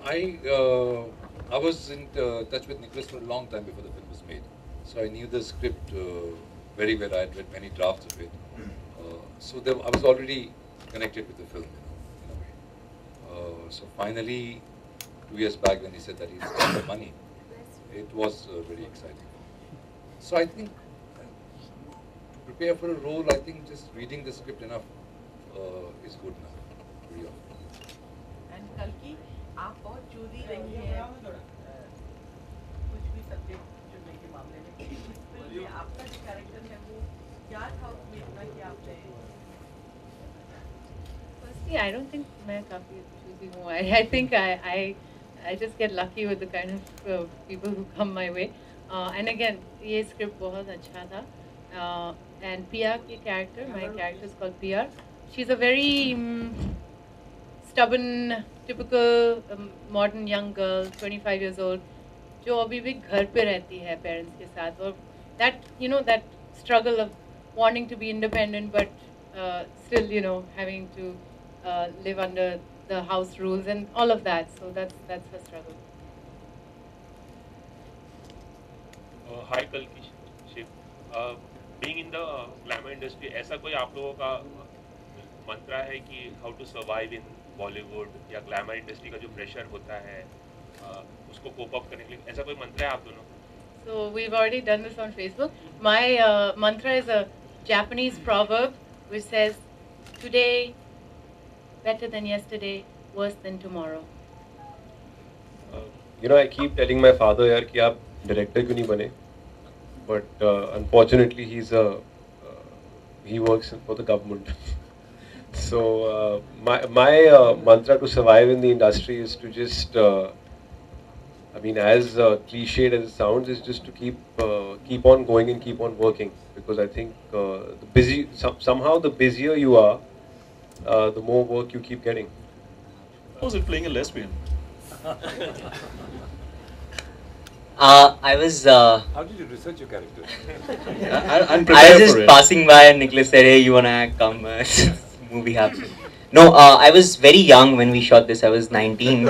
I was in touch with Nicholas for a long time before the film was made, so I knew the script very well. I had read many drafts of it, so I was already connected with the film, in a way. So finally, 2 years back, when he said that he's got the money, it was very exciting. So I think to prepare for a role, I think just reading the script enough is good enough. Pretty often. And Kalki, आप बहुत choosy रही हैं कुछ भी subject चुनने के मामले में इस फिल्म में आपका जो कैरेक्टर है वो क्या था उसमें इतना कि आपने Firstly, I don't think मैं काफी choosy हूँ. I think I just get lucky with the kind of people who come my way. And again, ये script बहुत अच्छा था. And Pia की character, my character is called Pia. She's a very stubborn, typical modern young girl, 25 years old, जो अभी भी घर पे रहती है parents के साथ. और that that struggle of wanting to be independent, but still having to live under the house rules and all of that. So that's her struggle. Hi Kalki, Shiv. Being in the glamour industry, ऐसा कोई आप लोगों का मंत्रा है कि how to survive in Bollywood या glamour industry का जो pressure होता है उसको cope up करने के लिए ऐसा कोई मंत्र है आप दोनों? So we've already done this on Facebook. My mantra is a Japanese proverb which says, "Today better than yesterday, worse than tomorrow." I keep telling my father यार कि आप director क्यों नहीं बने, but unfortunately he works for the government. So my mantra to survive in the industry is to just as cliched as it sounds, is just to keep on going and keep on working, because I think somehow the busier you are, the more work you keep getting. How was it playing a lesbian? I was. How did you research your character? I was just passing by and Nicholas said, "Hey, you wanna act? Come, movie happened." No, I was very young when we shot this. I was 19.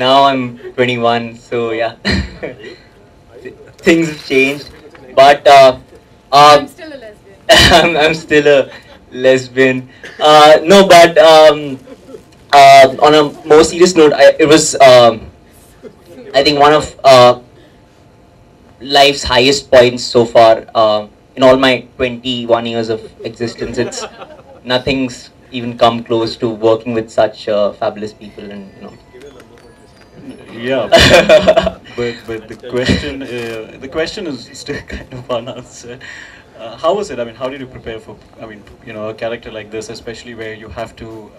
Now I'm 21. So yeah, things have changed. But I'm still a lesbian. I'm still a lesbian. No, but on a more serious note, it was. I think one of life's highest points so far in all my 21 years of existence. It's nothing's even come close to working with such fabulous people, and Yeah, but the question is still kind of unanswered. How was it? I mean, how did you prepare for? I mean, a character like this, especially where you have to,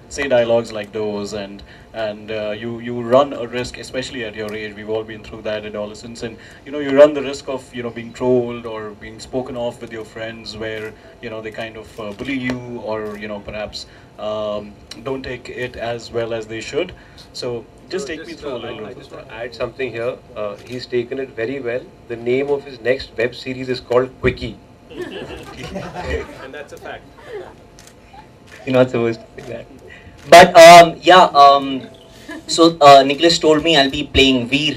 say dialogues like those, and you run a risk, especially at your age. We've all been through that adolescence, and you run the risk of being trolled or being spoken off with your friends, where they kind of bully you, or perhaps don't take it as well as they should. So just take me through a little. I just want to add something here. He's taken it very well. The name of his next web series is called Quickie. And that's a fact. you're not supposed to say that. But so Nicholas told me I'll be playing Veer,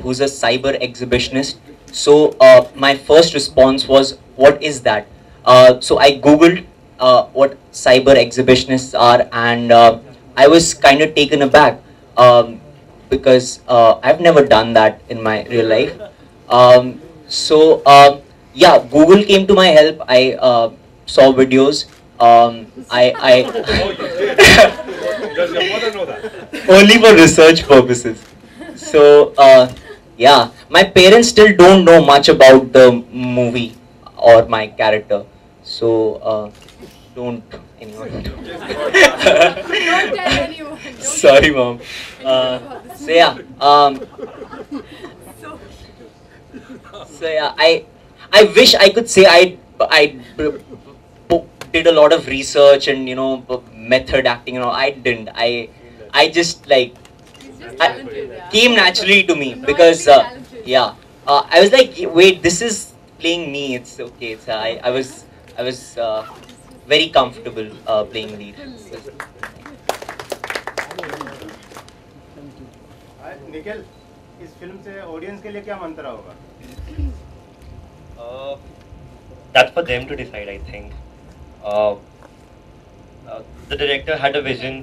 who's a cyber exhibitionist. So my first response was, "What is that?" So I googled what cyber exhibitionists are, and I was kind of taken aback because I've never done that in my real life. So Google came to my help. I saw videos. Does your mother know that? Only for research purposes. So my parents still don't know much about the movie or my character. So don't anyone. Don't tell anyone. Sorry, mom. So I wish I could say I did a lot of research and method acting and all. I didn't. I just came naturally to me, because I was like, wait, this is playing me. It's okay. I was very comfortable playing lead. Nikhil, इस film से audience के लिए क्या मंत्रा होगा? That's for them to decide, I think. The director had a vision,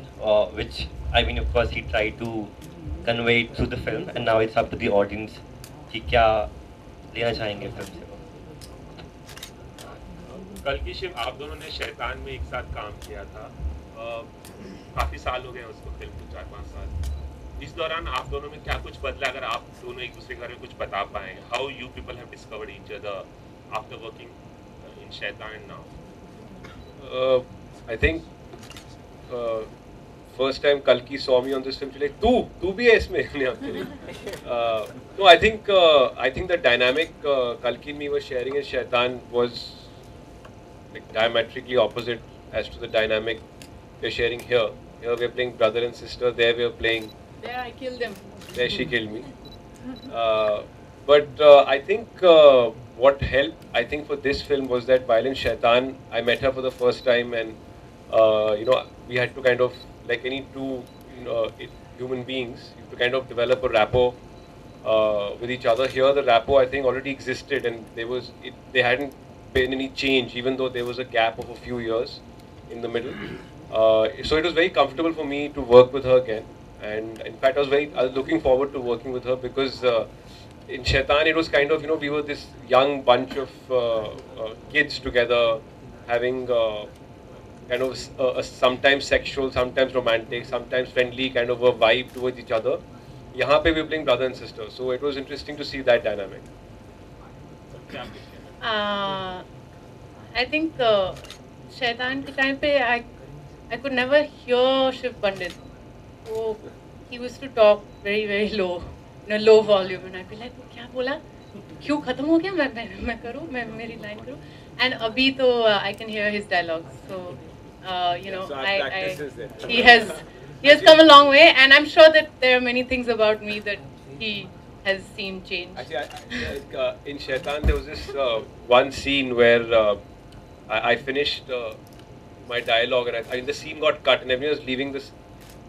which, I mean, of course, he tried to convey it through the film, and now it's up to the audience कि क्या लेना चाहेंगे film से वो। कल की शिव आप दोनों ने शैतान में एक साथ काम किया था, काफ़ी साल हो गए उसको फिल्म को, 4-5 साल। इस दौरान आप दोनों में क्या कुछ बदला, अगर आप दोनों एक दूसरे के बारे में कुछ बता पाएं? How you people have discovered each other after working in शैतान now? I think first time Kalki saw me on this film, she was like, "तू भी है इसमें?" No, I think the dynamic Kalki and me were sharing in Shaitan was like diametrically opposite as to the dynamic we're sharing here. Here we're playing brother and sister. There we're playing. There I killed him. There she killed me. But I think what helped, I think, for this film was that while in Shaitan, I met her for the first time, and we had to kind of, like any two human beings, you have to kind of develop a rapport with each other. Here, the rapport, I think, already existed, and there hadn't been any change, even though there was a gap of a few years in the middle. So it was very comfortable for me to work with her again, and in fact, I was looking forward to working with her because in Shaitan, it was kind of, we were this young bunch of kids together, having kind of sometimes sexual, sometimes romantic, sometimes friendly kind of a vibe towards each other. Yahan pe we were playing brother and sister, so it was interesting to see that dynamic. I think Shaitan के time पे I could never hear Shiv Pandit. Oh, he used to talk very very low, in a low volume, and I'd be like, क्या बोला? क्यों खत्म हो गया? मैं करूँ, मैं मेरी line करूँ. And अभी तो I can hear his dialogues, so he has come a long way, and I'm sure that there are many things about me that he has seen change. Actually, in Shaitan there was this one scene where I finished my dialogue, and the scene got cut, and everyone was leaving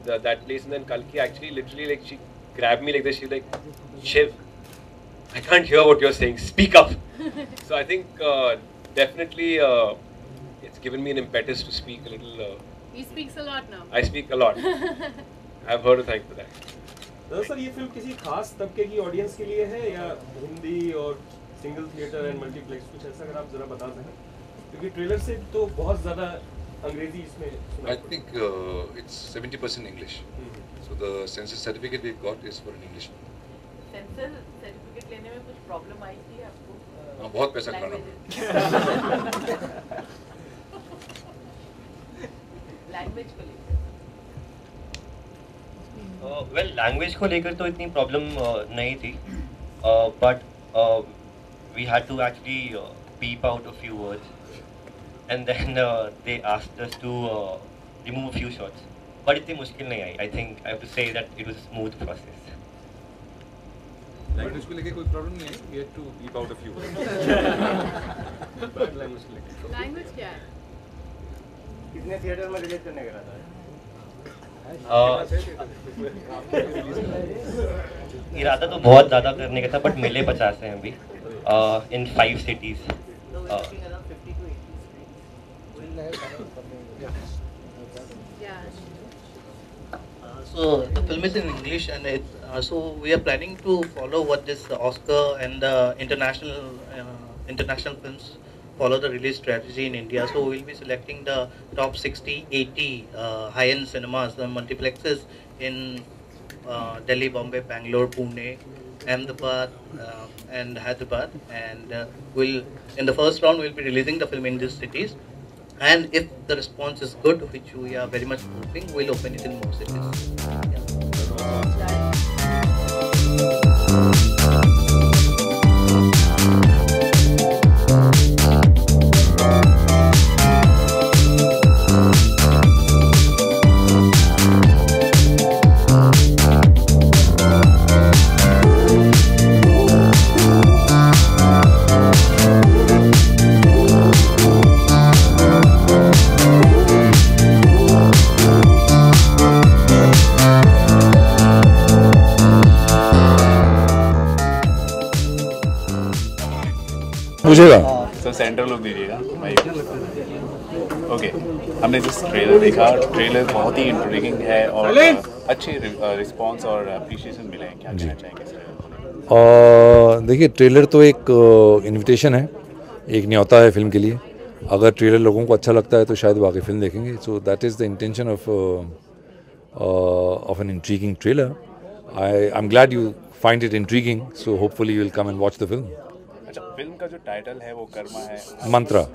that place, and then Kalki actually literally, like, she grabbed me like this. She's like, "Shiv, I can't hear what you're saying. Speak up." So I think definitely it's given me an impetus to speak a little. He speaks a lot now. I speak a lot. I have her to thank for that. Sir, ये film किसी खास तबके की audience के लिए है या हिंदी और सिंगल थिएटर एंड मल्टीप्लेक्स, कुछ ऐसा अगर आप जरा बता सकें, क्योंकि ट्रेलर से तो बहुत ज़्यादा अंग्रेजी इसमें सुना। I think it's 70% English. So the census certificate we got is for an English film. Sensor certificate लेने में कुछ प्रॉब्लम आई थी आपको? बहुत पैसा खर्चना लैंग्वेज को लेकर Well, लैंग्वेज को लेकर तो इतनी प्रॉब्लम नहीं थी, but we had to actually beep out a few words, and then they asked us to remove a few shots. But इतनी मुश्किल नहीं आई. I think I have to say that it was a smooth process. Language को लेके कोई problem नहीं है. We had to beep out a few words. Language क्या है? कितने थिएटर में रिलीज करने का था? इरादा तो बहुत ज़्यादा करने का था, बट मिले 50 हैं अभी in 5 cities. So the film is in English, and so we are planning to follow what this Oscar and the international films follow the release strategy in India. So we'll be selecting the top 60-80 high-end cinemas, the multiplexes in Delhi, Bombay, Bangalore, Pune, Ahmedabad, and Hyderabad. And in the first round we'll be releasing the film in these cities. And if the response is good, which we are very much hoping, we'll open it in more cities. Yeah. पूछेगा। Sir central look दीजिएगा। Okay, हमने जिस trailer देखा, trailer बहुत ही intriguing है और अच्छे response और अप्रिशिएशन मिले हैं। क्या कहना चाहेंगे इस ट्रेलर को? देखिए, ट्रेलर तो एक इनविटेशन है, एक न्योता है फिल्म के लिए। अगर ट्रेलर लोगों को अच्छा लगता है तो शायद वो आगे फिल्म देखेंगे। So that is the intention of an intriguing trailer. I am glad you find it intriguing, so hopefully you will come and watch the film. अच्छा, फिल्म का जो टाइटल है वो कर्मा है, मंत्रा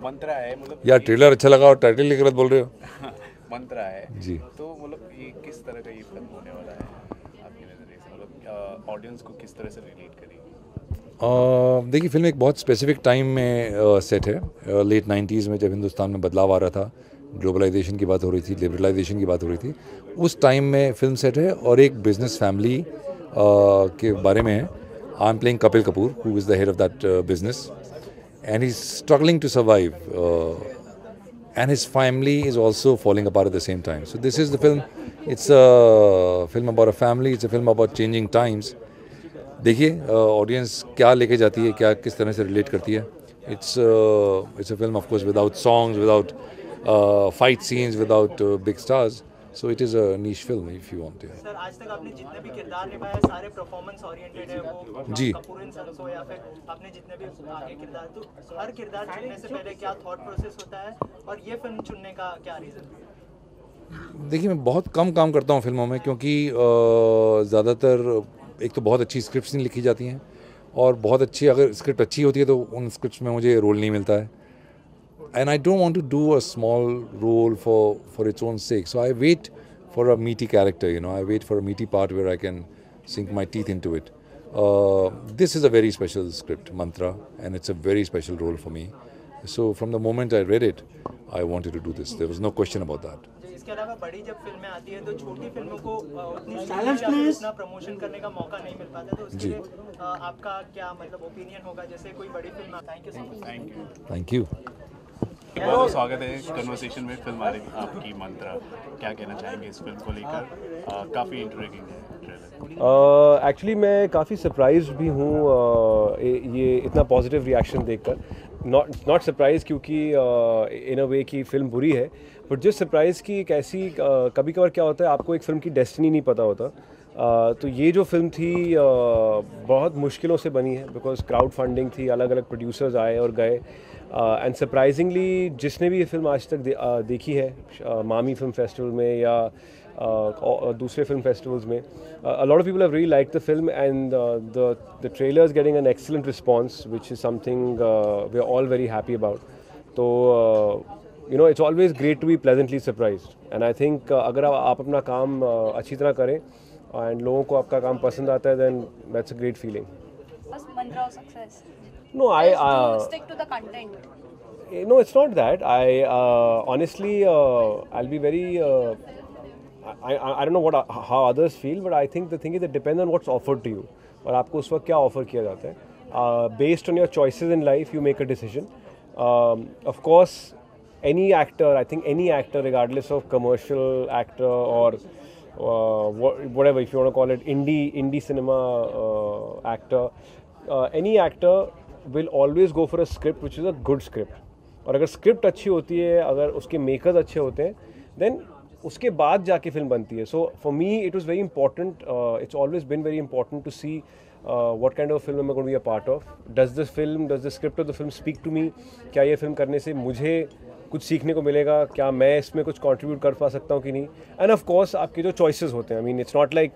मंत्रा है, मतलब यार ट्रेलर अच्छा लगा और टाइटल ही गलत बोल रहे हो। मंत्रा है जी। तो मतलब ये किस तरह का ये फिल्म होने वाला है आपके नज़रिए से, मतलब ऑडियंस को किस तरह से रिलेट करेगी? देखिए, फिल्म एक बहुत स्पेसिफिक टाइम में सेट है, लेट 90s में, जब हिंदुस्तान में बदलाव आ रहा था, ग्लोबलाइजेशन की बात हो रही थी, लिबरलाइजेशन की बात हो रही थी। उस टाइम में फिल्म सेट है और एक बिजनेस फैमिली के बारे में है। I am playing Kapil Kapoor, who is the head of that business, and he's struggling to survive, and his family is also falling apart at the same time. So this is the film. It's a film about a family. It's a film about changing times. देखिए audience क्या लेके जाती है, क्या किस तरह से relate करती है। It's a film of course without songs, without fight scenes, without big stars. So it is a niche film if you want to. Sir, आज तक आपने जितने भी किरदार निभाए सारे परफॉर्मेंस ओरिएंटेड है, वो जी। कपूर एंड सन्स हो या फिर आपने जितने भी आगे किरदार, तो हर किरदार चुनने से पहले क्या थॉट प्रोसेस होता है और ये फिल्म चुनने का क्या रीज़न? देखिए, मैं बहुत कम काम करता हूँ फिल्मों में, क्योंकि ज़्यादातर एक तो बहुत अच्छी स्क्रिप्ट्स नहीं लिखी जाती हैं, और बहुत अच्छी अगर स्क्रिप्ट अच्छी होती है तो उन स्क्रिप्ट्स में मुझे रोल नहीं मिलता है। And I don't want to do a small role for its own sake. So I wait for a meaty character, you know. I wait for a meaty part where I can sink my teeth into it. This is a very special script, Mantra, and it's a very special role for me. So from the moment I read it, I wanted to do this. There was no question about that. इसके अलावा बड़ी जब फिल्में आती है तो छोटी फिल्मों को उतना प्रमोशन करने का मौका नहीं मिल पाता, तो उसके लिए आपका क्या मतलब ओपिनियन होगा? जैसे कोई बड़ी film. Thank you so much. Thank you. बहुत बहुत स्वागत है कन्वर्सेशन में। फिल्म आ रही आपकी मंत्रा, क्या कहना चाहेंगे इस फिल्म को लेकर? काफ़ी इंट्रिगिंग है ट्रेलर। एक्चुअली मैं काफ़ी सरप्राइज भी हूँ ये इतना पॉजिटिव रिएक्शन देखकर। नॉट सरप्राइज क्योंकि इन अ वे की फ़िल्म बुरी है, बट जस्ट सरप्राइज कि एक ऐसी कभी कभार क्या होता है, आपको एक फ़िल्म की डेस्टिनी नहीं पता होता। तो ये जो फिल्म थी बहुत मुश्किलों से बनी है, बिकॉज क्राउड फंडिंग थी, अलग अलग प्रोड्यूसर्स आए और गए, एंड सरप्राइजिंगली जिसने भी ये फिल्म आज तक देखी है मामी फिल्म फेस्टिवल में या दूसरे फिल्म फेस्टिवल्स में, a lot of people have really liked the film, and the trailer is getting an excellent response, which is something we are all very happy about. So you know, it's always great to be pleasantly surprised, and I think अगर आप अपना काम अच्छी तरह करें and लोगों को आपका काम पसंद आता है, then that's a great feeling. बस मंत्रा success. No, stick to the content. No, it's not that. Honestly, I'll be very. I don't know how others feel, but I think the thing is it depends on what's offered to you. और आपको उस वक्त क्या offer किया जाता है. Based on your choices in life, you make a decision. Of course, any actor, I think any actor, regardless of commercial actor or whatever, if you want to call it indie cinema actor, any actor will always go for a script which is a good script. और अगर script अच्छी होती है, अगर उसके makers अच्छे होते हैं, देन उसके बाद जाके फिल्म बनती है. So for me it was very important, it's always been very important to see what kind of film am I going to be a part of. Does the script of the film speak to me? क्या ये film करने से मुझे कुछ सीखने को मिलेगा, क्या मैं इसमें कुछ कंट्रीब्यूट कर पा सकता हूँ कि नहीं. एंड ऑफ कोर्स आपके जो चॉइसेस होते हैं, I mean it's not like,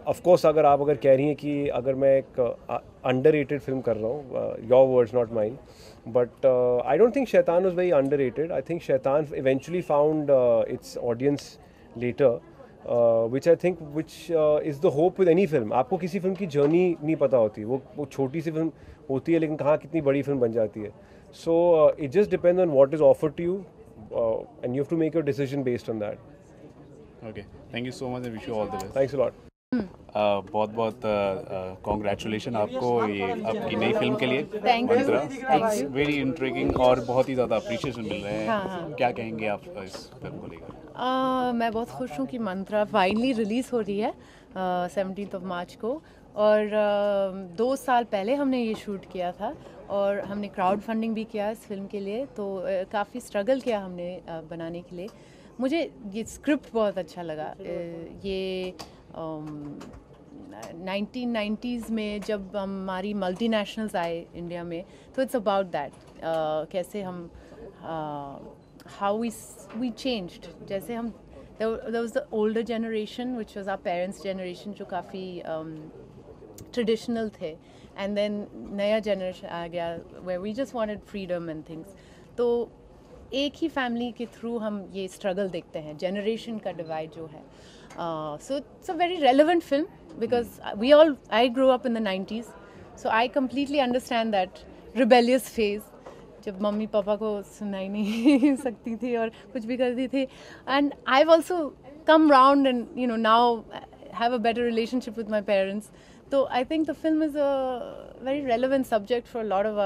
of course अगर कह रही हैं कि अगर मैं एक अंडररेटेड फिल्म कर रहा हूँ, your words not mine, but I don't think Shaitan was very underrated. I think Shaitan eventually found its audience later, which I think is the hope with any film. आपको किसी film की journey नहीं पता होती, वो छोटी सी film होती है लेकिन कहाँ कितनी बड़ी फिल्म बन जाती है. So it just depends on what is offered to you, and you have to make your decision based on that. Okay, thank you so much and wish you all the best. Thanks a lot. बहुत बहुत congratulation आपको ये आपकी नई film के लिए. Thank you. Very intriguing और बहुत ही ज़्यादा अप्रिशिएशन मिल रहे हैं. हाँ. क्या कहेंगे आप इस फिल्म को लेकर? मैं बहुत खुश हूँ कि मंत्रा फाइनली रिलीज़ हो रही है 17th of March को, और 2 साल पहले हमने ये शूट किया था और हमने क्राउड फंडिंग भी किया इस फिल्म के लिए, तो काफ़ी स्ट्रगल किया हमने बनाने के लिए। मुझे ये स्क्रिप्ट बहुत अच्छा लगा। ये 1990s में जब हमारी मल्टीनेशनल्स आए इंडिया में, तो इट्स अबाउट दैट, कैसे हम हाउ वी चेंज्ड। जैसे हम there was the older generation which was our parents' generation जो काफ़ी ट्रेडिशनल थे, एंड देन नया जनरेशन आ गया where we just wanted freedom and things। तो एक ही फैमिली के थ्रू हम ये स्ट्रगल देखते हैं, जनरेशन का डिवाइड जो है। So it's a very relevant film because I grow up in the 90s, so I completely understand that rebellious phase जब मम्मी पापा को सुनाई नहीं सकती थी और कुछ भी करती थी, and I have also come round and you know now have a better relationship with my parents. तो I think the film is a very relevant subject for lot of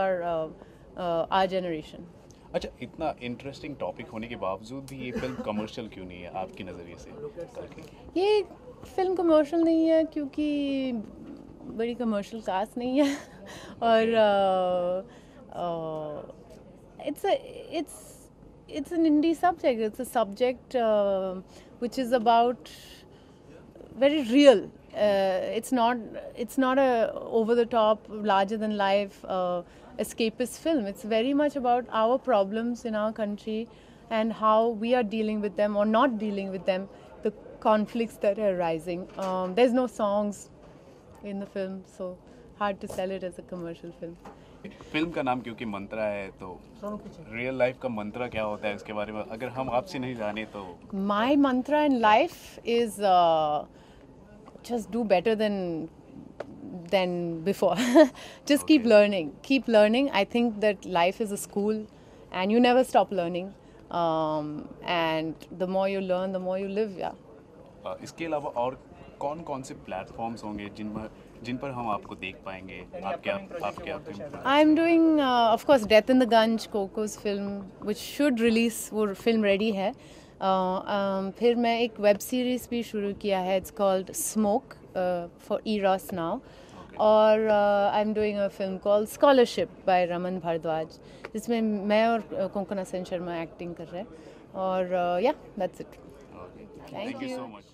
our generation. अच्छा, इतना interesting topic होने के बावजूद भी ये film commercial क्यों नहीं है आपके नज़रिए से? ये फिल्म कमर्शियल नहीं है क्योंकि बड़ी कमर्शियल कास्ट नहीं है और it's an indie subject. It's a subject which is about very real. It's not a over the top, larger than life escapist film. It's very much about our problems in our country and how we are dealing with them or not dealing with them, the conflicts that are arising. There's no songs in the film, so hard to sell it as a commercial film. Film का नाम क्योंकि मंत्रा है, तो real life का मंत्रा क्या होता है इसके बारे में अगर हम आपसे नहीं जाने तो? My mantra in life is just do better than before. Just keep learning. I think that life is a school and you never stop learning. And the more you learn, the more you live. Yeah. इसके अलावा और कौन से platforms होंगे जिन पर हम आपको देख पाएंगे? आपके I'm doing of course Death in the Gunj, Coco's film, which should release, वो फिल्म रेडी है। फिर मैं एक वेब सीरीज़ भी शुरू किया है, it's called Smoke for Eros now, और I'm doing a film called Scholarship by Raman Bhardwaj, जिसमें मैं और कोंकणा सेन शर्मा एक्टिंग कर रहे हैं, और yeah, that's it. Thank you so much.